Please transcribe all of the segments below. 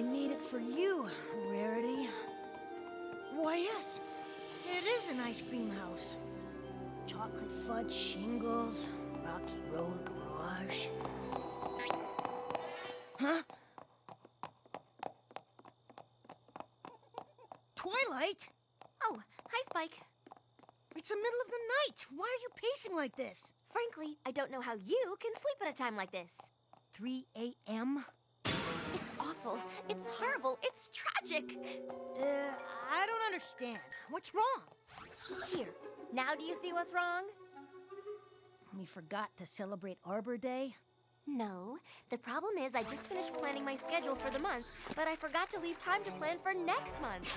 I made it for you, Rarity. Why, yes, it is an ice cream house. Chocolate fudge shingles, rocky road garage. Huh? Twilight? Oh, hi, Spike. It's the middle of the night. Why are you pacing like this? Frankly, I don't know how you can sleep at a time like this. 3 a.m.? It's awful. It's horrible. It's tragic. I don't understand. What's wrong? Here, now do you see what's wrong? We forgot to celebrate Arbor Day? No, the problem is I just finished planning my schedule for the month, but I forgot to leave time to plan for next month.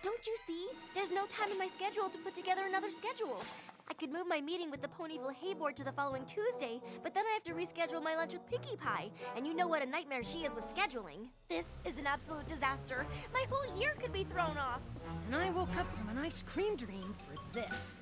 Don't you see? There's no time in my schedule to put together another schedule. I could move my meeting with the Ponyville Hay Board to the following Tuesday, but then I have to reschedule my lunch with Pinkie Pie, and you know what a nightmare she is with scheduling. This is an absolute disaster. My whole year could be thrown off. And I woke up from an ice cream dream for this.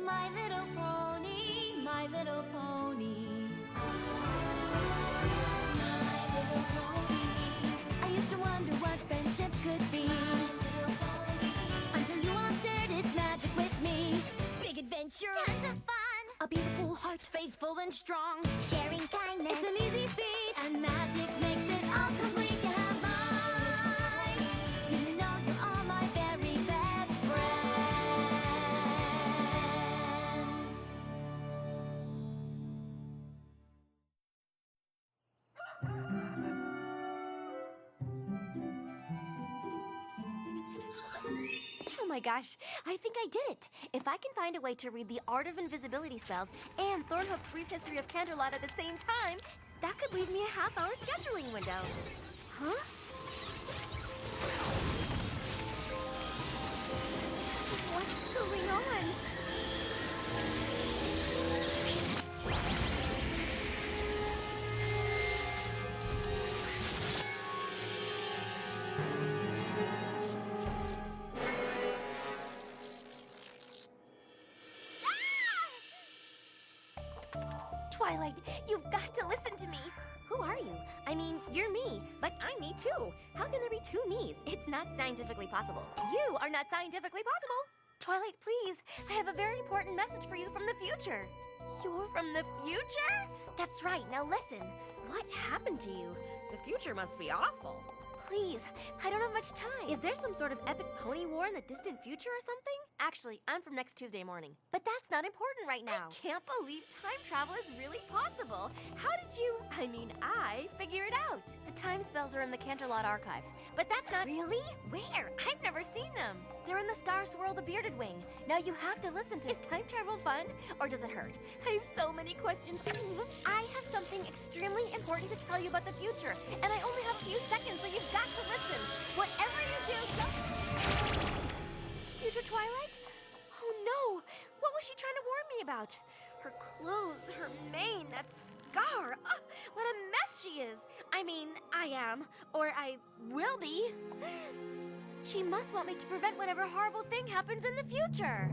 My little pony, my little pony. My little pony. I used to wonder what friendship could be. Until you all shared its magic with me. Big adventure, tons of fun. A beautiful heart, faithful and strong. Sharing kindness, it's an easy feat. And magic makes it all complete. You have mine. Do you know you're all my very best Oh my gosh, I think I did it. If I can find a way to read the Art of Invisibility spells and Thornhoof's Brief History of Canterlot at the same time, that could leave me a half-hour scheduling window. Huh? What's going on? Twilight, you've got to listen to me. Who are you? I mean, you're me, but I'm me too. How can there be two me's? It's not scientifically possible. You are not scientifically possible. Twilight, please, I have a very important message for you from the future. You're from the future? That's right, now listen. What happened to you? The future must be awful. Please, I don't have much time. Is there some sort of epic pony war in the distant future or something? Actually, I'm from next Tuesday morning. But that's not important right now. I can't believe time travel is really possible. How did you, I figure it out? The time spells are in the Canterlot archives, but that's not... Really? Where? I've never seen them. They're in the Star Swirl the Bearded Wing. Now you have to listen to... Is time travel fun? Or does it hurt? I have so many questions. I have something extremely important to tell you about the future, and I only have a few seconds, so you've got to listen. Whatever you do, Future Twilight? Oh no! What was she trying to warn me about? Her clothes, her mane, that scar. Ugh, what a mess she is. I am. Or I will be. She must want me to prevent whatever horrible thing happens in the future.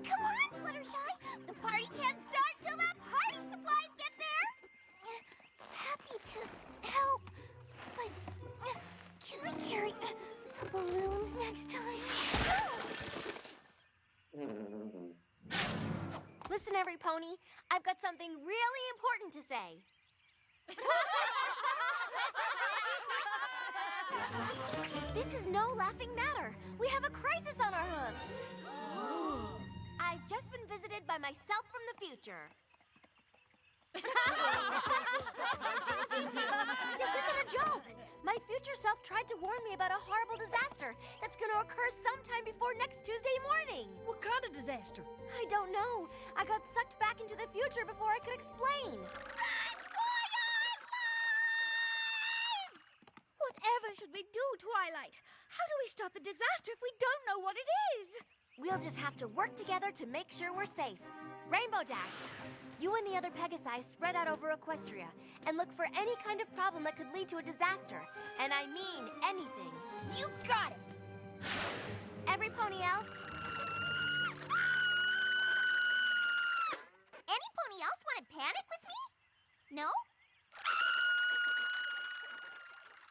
Come on, Fluttershy. The party can't start till the party supplies get there. Happy to help, but can I carry balloons next time? Listen, every pony, I've got something really important to say. This is no laughing matter. We have a crisis on our hooves. I've just been visited by myself from the future. This isn't a joke. My future self tried to warn me about a horrible disaster that's going to occur sometime before next Tuesday morning. What kind of disaster? I don't know. I got sucked back into the future before I could explain. Run for your lives! Whatever should we do, Twilight? How do we stop the disaster if we don't know what it is? We'll just have to work together to make sure we're safe. Rainbow Dash, you and the other Pegasi spread out over Equestria and look for any kind of problem that could lead to a disaster. And I mean anything. You got it! Every pony else? Any pony else want to panic with me? No?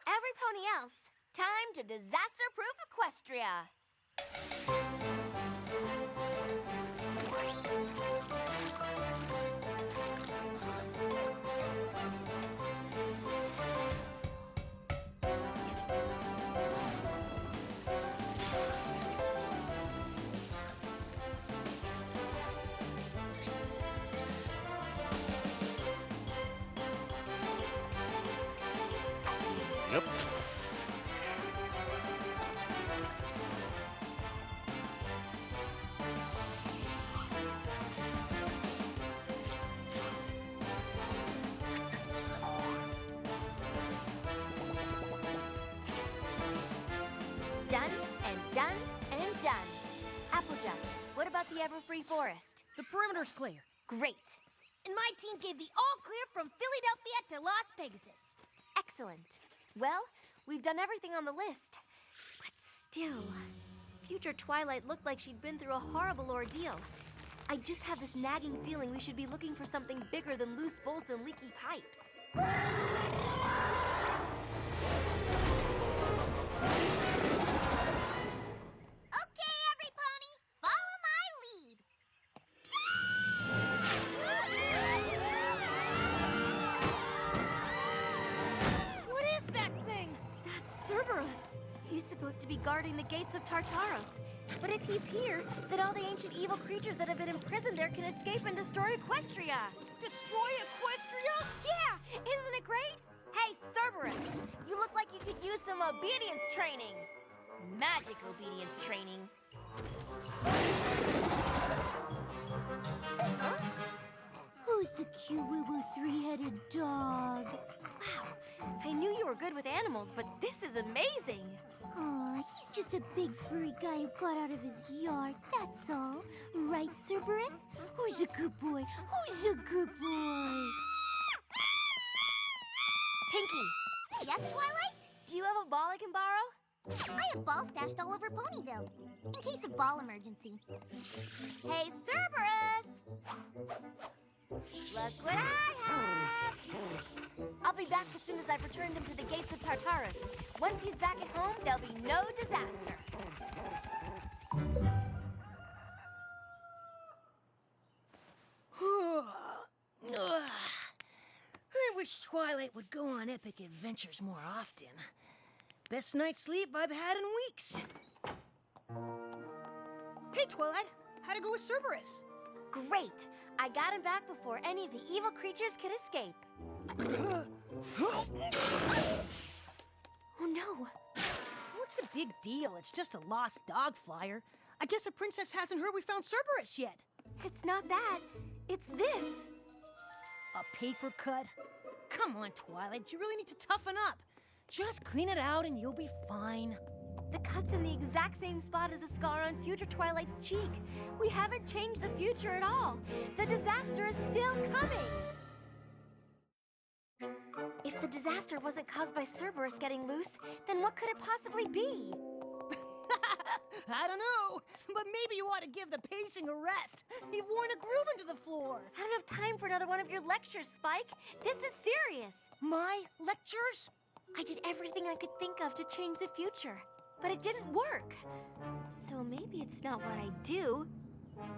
Every pony else, time to disaster-proof Equestria. Yep. Done and done and done. Applejack, what about the Everfree Forest? The perimeter's clear. Great. And my team gave the all clear from Philadelphia to Las Pegasus. Excellent. Well, we've done everything on the list. But still, future Twilight looked like she'd been through a horrible ordeal. I just have this nagging feeling we should be looking for something bigger than loose bolts and leaky pipes. Okay, every pony, follow my lead. What is that thing? That's Cerberus. He's supposed to be guarding the gates of Tartaros. But if he's here, then all the ancient evil creatures that have been imprisoned there can escape and destroy Equestria. Destroy Equestria? Yeah, isn't it great? Hey, Cerberus, you look like you could use some obedience training. Magic obedience training. Huh? Who's the cute little three-headed dog? Wow, I knew you were good with animals, but this is amazing. Aw, he's just a big furry guy who got out of his yard, that's all. Right, Cerberus? Who's a good boy? Who's a good boy? Pinky, Yes, Twilight? do you have a ball I can borrow? I have balls stashed all over Ponyville, in case of ball emergency. Hey, Cerberus! Look what I have! I'll be back as soon as I've returned him to the gates of Tartarus. Once he's back at home, there'll be no disaster. I wish Twilight would go on epic adventures more often. Best night's sleep I've had in weeks. Hey, Twilight. How'd it go with Cerberus? Great! I got him back before any of the evil creatures could escape. Oh no! What's the big deal? It's just a lost dog flyer. I guess the princess hasn't heard we found Cerberus yet. It's not that. It's this. A paper cut? Come on, Twilight. You really need to toughen up. Just clean it out and you'll be fine. The cut's in the exact same spot as the scar on future Twilight's cheek. We haven't changed the future at all. The disaster is still coming. If the disaster wasn't caused by Cerberus getting loose, then what could it possibly be? I don't know, but maybe you ought to give the pacing a rest. You've worn a groove into the floor. I don't have time for another one of your lectures, Spike. This is serious. My lectures? I did everything I could think of to change the future, but it didn't work. So maybe it's not what I do.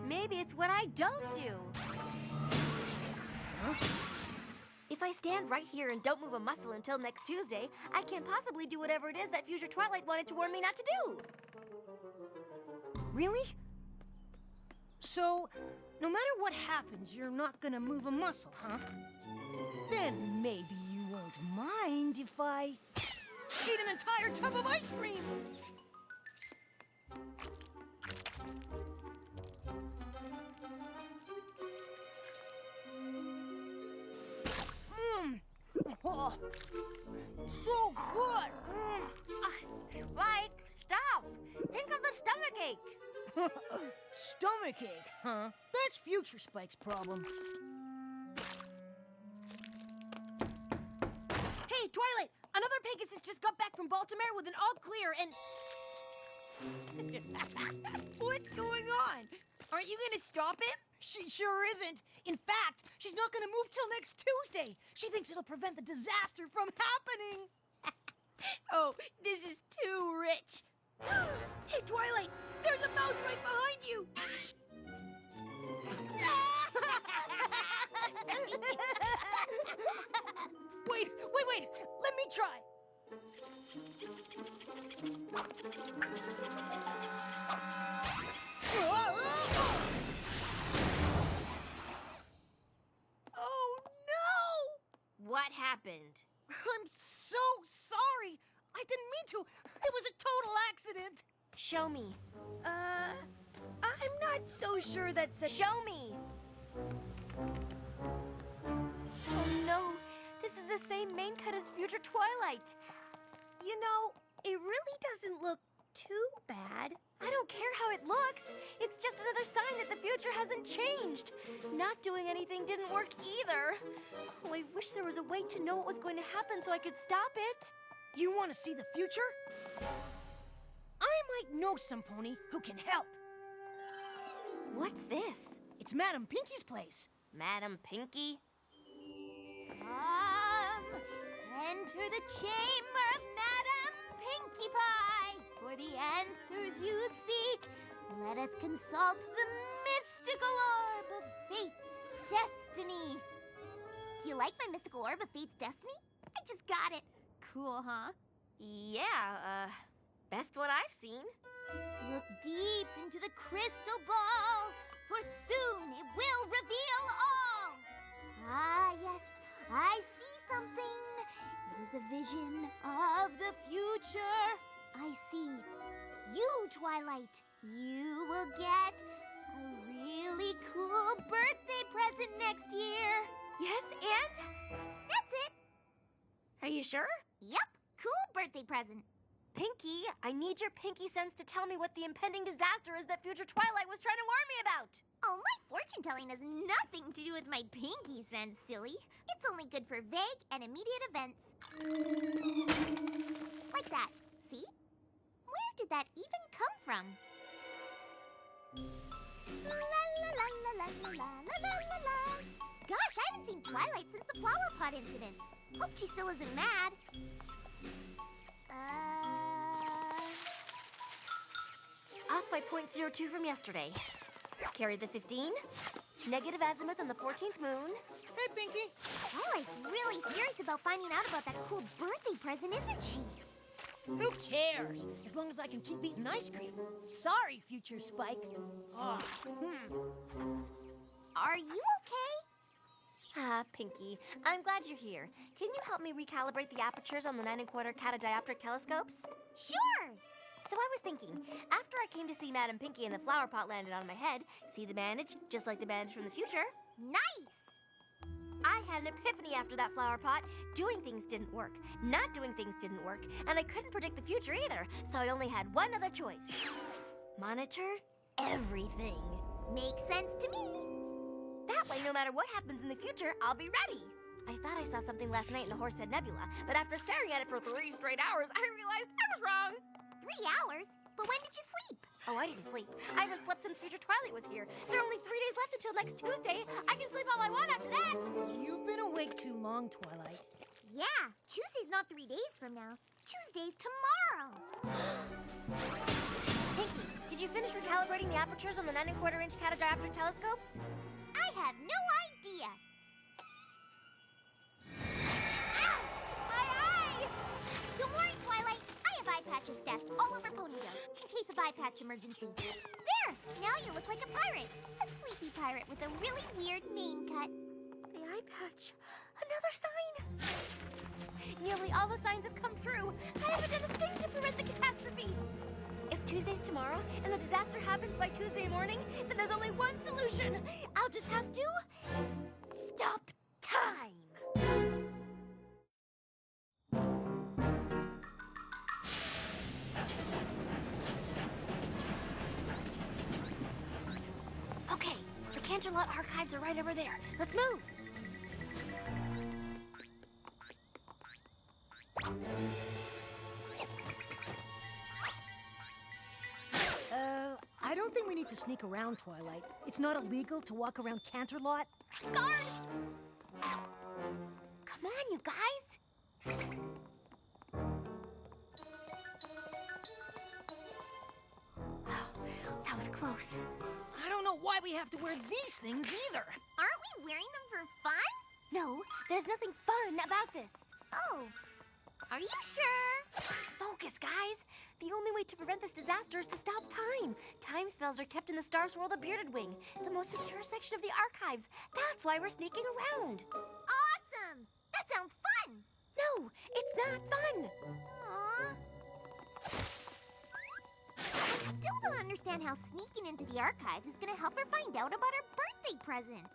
Maybe it's what I don't do. Huh? If I stand right here and don't move a muscle until next Tuesday, I can't possibly do whatever it is that future Twilight wanted to warn me not to do. Really? So, no matter what happens, you're not gonna move a muscle, huh? Then maybe you won't mind if I eat an entire tub of ice cream. Oh, so good. Spike, stop! Think of the stomachache. Stomachache, huh? That's future Spike's problem. Hey, Twilight! Another Pegasus just got back from Baltimore with an all clear and... What's going on? Aren't you gonna stop him? She sure isn't. In fact, she's not gonna move till next Tuesday. She thinks it'll prevent the disaster from happening. Oh, this is too rich. Hey, Twilight, there's a mouse right behind you. Wait, let me try. Oh no! What happened? I'm so sorry. I didn't mean to. It was a total accident. Show me. I'm not so sure that's a... Show me! Oh no, this is the same main cut as Future Twilight. You know, it really doesn't look too bad. I don't care how it looks. It's just another sign that the future hasn't changed. Not doing anything didn't work either. Oh, I wish there was a way to know what was going to happen so I could stop it. You want to see the future? I might know some pony who can help. What's this? It's Madam Pinky's place. Madam Pinky? Enter the chamber of Madame Pinkie Pie. For the answers you seek, let us consult the mystical orb of fate's destiny. Do you like my mystical orb of fate's destiny? I just got it. Cool, huh? Yeah, best one I've seen. Look deep into the crystal ball, for soon it will reveal all. Ah, yes, I see something. It is a vision of the future. I see you, Twilight. You will get a really cool birthday present next year. Yes, and? That's it. Are you sure? Yep, cool birthday present. Pinky, I need your pinky sense to tell me what the impending disaster is that Future Twilight was trying to warn me about. Oh, my fortune telling has nothing to do with my pinky sense, silly. It's only good for vague and immediate events. Like that. See? Where did that even come from? La la la la la la la la la la. Gosh, I haven't seen Twilight since the flower pot incident. Hope she still isn't mad. Off by 0.02 from yesterday. Carried the 15. Negative azimuth on the 14th moon. Hey, Pinky. Twilight's really serious about finding out about that cool birthday present, isn't she? Who cares? As long as I can keep eating ice cream. Sorry, Future Spike. Oh, Are you okay? Ah, Pinky, I'm glad you're here. Can you help me recalibrate the apertures on the 9 1/4 catadioptric telescopes? Sure! So I was thinking, after I came to see Madam Pinky and the flower pot landed on my head, see the bandage, just like the bandage from the future? Nice! I had an epiphany after that flower pot. Doing things didn't work. Not doing things didn't work. And I couldn't predict the future either, so I only had one other choice. Monitor everything. Makes sense to me. That way, no matter what happens in the future, I'll be ready. I thought I saw something last night in the Horsehead Nebula, but after staring at it for 3 straight hours, I realized I was wrong. 3 hours? But when did you sleep? Oh, I didn't sleep. I haven't slept since Future Twilight was here. There are only 3 days left until next Tuesday. I can sleep all I want after that. you've been awake too long, Twilight. Yeah, Tuesday's not 3 days from now. Tuesday's tomorrow. Pinky, did you finish recalibrating the apertures on the 9 1/4 inch catadioptric telescopes? I have no idea. Ow! My eye! Don't worry, Twilight. I have eye patches stashed all over Ponyville in case of eye patch emergency. There! Now you look like a pirate. A sleepy pirate with a really weird mane cut. The eye patch. Another sign. Nearly all the signs have come true. I haven't done a thing to prevent the catastrophe. If Tuesday's tomorrow and the disaster happens by Tuesday morning, then there's only one solution. I'll just have to stop time. Okay, the Canterlot archives are right over there. Let's move. I I don't think we need to sneak around, Twilight. It's not illegal to walk around Canterlot. Guard! Come on, you guys. That was close. I don't know why we have to wear these things either. Aren't we wearing them for fun? No, there's nothing fun about this. Oh, are you sure? Focus, guys. The only way to prevent this disaster is to stop time. Time spells are kept in the Star Swirl the Bearded Wing, the most secure section of the archives. That's why we're sneaking around. Awesome! That sounds fun! No, it's not fun. Aww. I still don't understand how sneaking into the archives is gonna help her find out about her birthday present.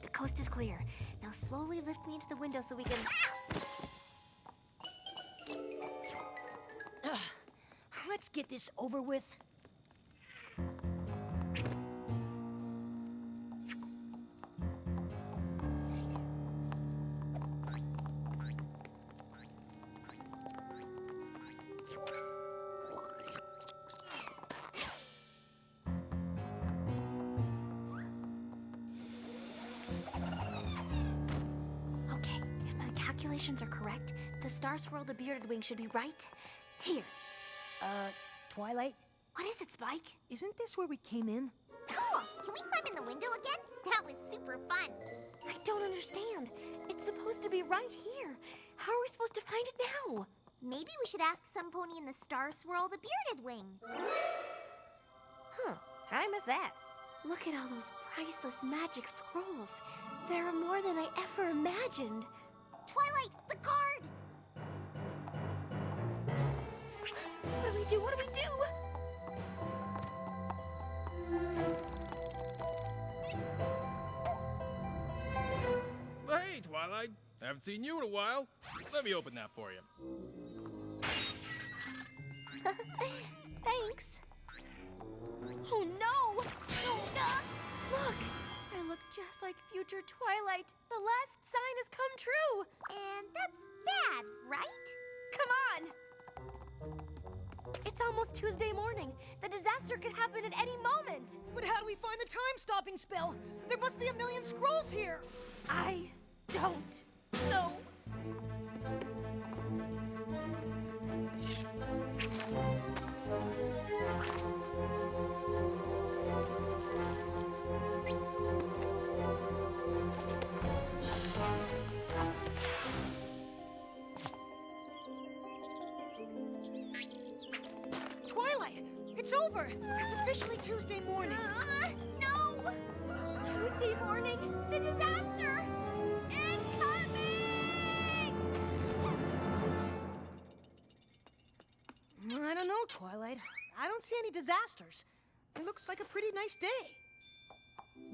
The coast is clear. Now slowly lift me into the window so we can... Let's get this over with. Okay, if my calculations are correct, the Star Swirl the Bearded Wing should be right here. Twilight, What is it, Spike? isn't this where we came in? Cool! Can we climb in the window again? That was super fun. I don't understand. It's supposed to be right here. How are we supposed to find it now? Maybe we should ask some pony in the Star Swirl the Bearded Wing. Huh, how'd I miss that? Look at all those priceless magic scrolls. There are more than I ever imagined. Twilight, the card! What do we do? What do we do? Hey, Twilight. Haven't seen you in a while. Let me open that for you. Thanks. Oh no! Look! I look just like future Twilight. The last sign has come true. And that's bad, right? Come on! It's almost Tuesday morning. The disaster could happen at any moment. But how do we find the time-stopping spell? There must be a million scrolls here. I don't know. Twilight, it's over. It's officially Tuesday morning. No! Tuesday morning, the disaster! Incoming! I don't know, Twilight. I don't see any disasters. It looks like a pretty nice day.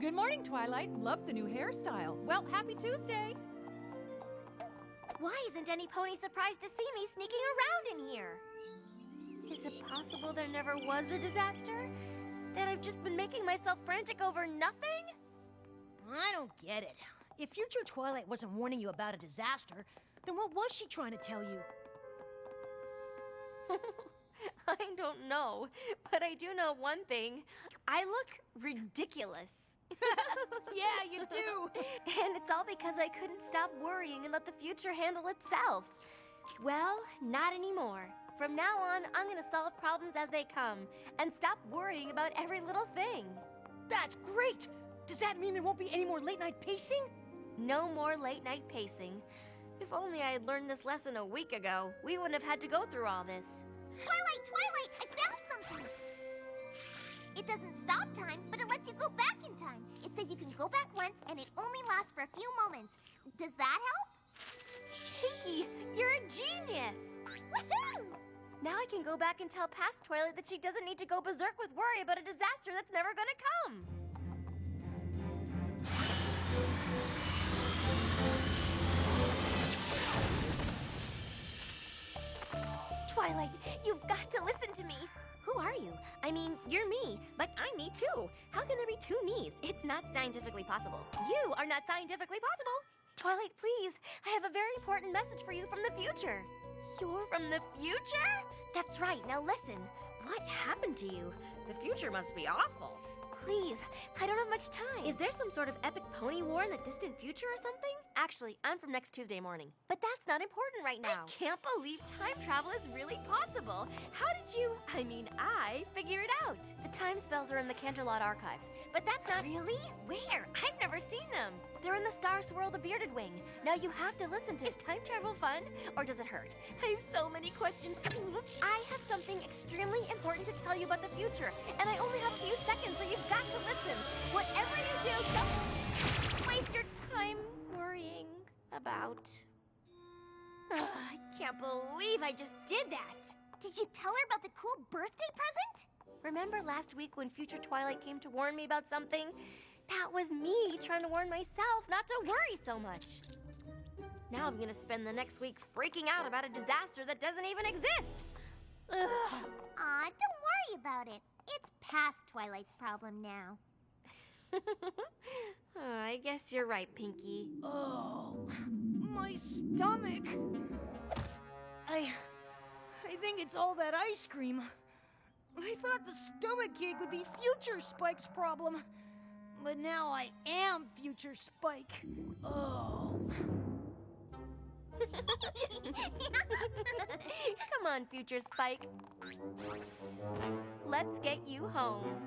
Good morning, Twilight. Love the new hairstyle. Well, happy Tuesday. Why isn't any pony surprised to see me sneaking around in here? Is it possible there never was a disaster? That I've just been making myself frantic over nothing? I don't get it. If future Twilight wasn't warning you about a disaster, then what was she trying to tell you? I don't know, but I do know one thing. I look ridiculous. Yeah, you do. And it's all because I couldn't stop worrying and let the future handle itself. Well, not anymore. From now on, I'm gonna solve problems as they come and stop worrying about every little thing. That's great. Does that mean there won't be any more late-night pacing? No more late-night pacing. If only I had learned this lesson a week ago, we wouldn't have had to go through all this. Twilight, I found something! It doesn't stop time, but it lets you go back in time. It says you can go back once, and it only lasts for a few moments. Does that help? Pinky, you're a genius! Woohoo! Now I can go back and tell past Twilight that she doesn't need to go berserk with worry about a disaster that's never gonna come. Twilight, you've got to listen to me. Who are you? I mean, you're me, but I'm me too. How can there be two me's? It's not scientifically possible. You are not scientifically possible. Twilight, please, I have a very important message for you from the future. You're from the future? That's right. Now listen. What happened to you? The future must be awful. Please, I don't have much time. Is there some sort of epic pony war in the distant future or something? Actually, I'm from next Tuesday morning. But that's not important right now. I can't believe time travel is really possible. How did you, I figure it out. The time spells are in the Canterlot archives. But that's not... Really? Where? I've never seen them. They're in the Star Swirl the Bearded Wing. Now you have to listen to... Is time travel fun? Or does it hurt? I have so many questions. I have something extremely important to tell you about the future. And I only have a few seconds, so you've got to listen. Whatever you do, don't waste your time worrying about... I can't believe I just did that. Did you tell her about the cool birthday present? Remember last week when Future Twilight came to warn me about something? That was me trying to warn myself not to worry so much. Now I'm gonna spend the next week freaking out about a disaster that doesn't even exist. Ugh. Aw, don't worry about it. It's past Twilight's problem now. I guess you're right, Pinky. Oh, my stomach. I think it's all that ice cream. I thought the stomachache would be Future Spike's problem. But now I am Future Spike. Oh. Come on, Future Spike. Let's get you home.